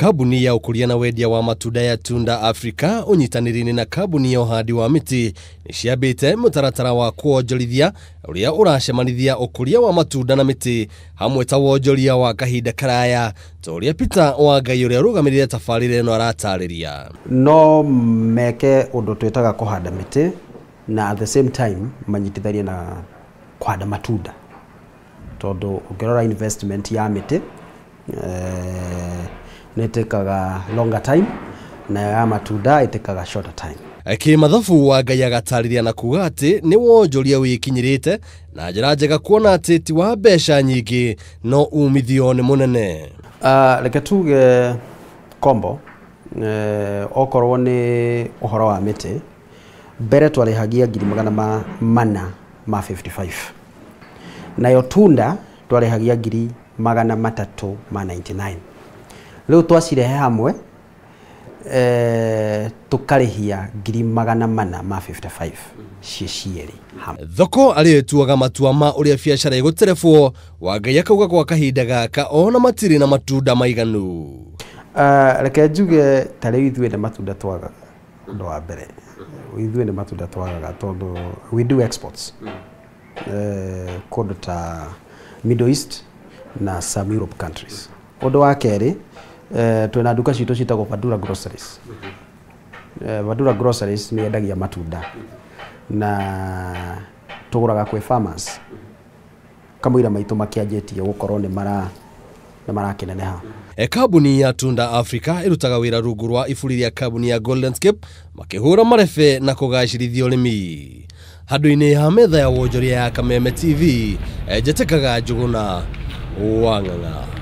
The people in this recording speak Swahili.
Kambuni ya ukuria na wendia wa matunda ya Tunda Africa unyitanirine na kambuni ya uhandi wa miti niciambite mutaratara wa kuonjorithia uria uracemanithia ukuria wa matunda na miti hamwe ta wonjoria wa kahinda karaya toria Peter wa Ngai uria rugamirire tafarire no aratariria no meke undu twitaga kuhanda miti na at the same time manyititharie na kuhanda matunda tondu ukirora investment ya miti netekaga longer time na ya matunda itekaga shorter time. Kimathabu wa Ngai agatariria na kuga ati ni wonjoria wikinyirite na njira njega kuona ati ti wa mbeca nyingi no umithio ni munene. Reke tuge kombo okorwo ni uhoro wa miti mbere twarihagia 455 nayo tunda twarihagia 399. Leo twasirehe hamwe tukarihia 455 cieri hamwe. Thoko arituaga matua ma uria biacara iguterefwo wa Ngai akauga kwa kahinda gaka ona matiri na matunda maiganu. Reke njuge tare ithuĩ nĩ matunda twagaga ndo wa mbere ithuĩ nĩ matunda twagaga tondu we do exports kundu ta Middle East na some Europe countries. Undu wa keri twina duka citu citagwo Badura Groceries. Badura Groceries ni endagia matunda na tuguraga kwe farmers kamwira maitu makianjitie gukorwo ni marakineneha. Kambuni ya Tunda Africa irutaga wira rungu rwa iburi ria kambuni ya Golden Scape makihura marebe na kugacirithia urimi. Handu-ini ha metha ya Wonjoria ya Kameme TV, njĩtĩkaga Njuguna Wang'ang'a.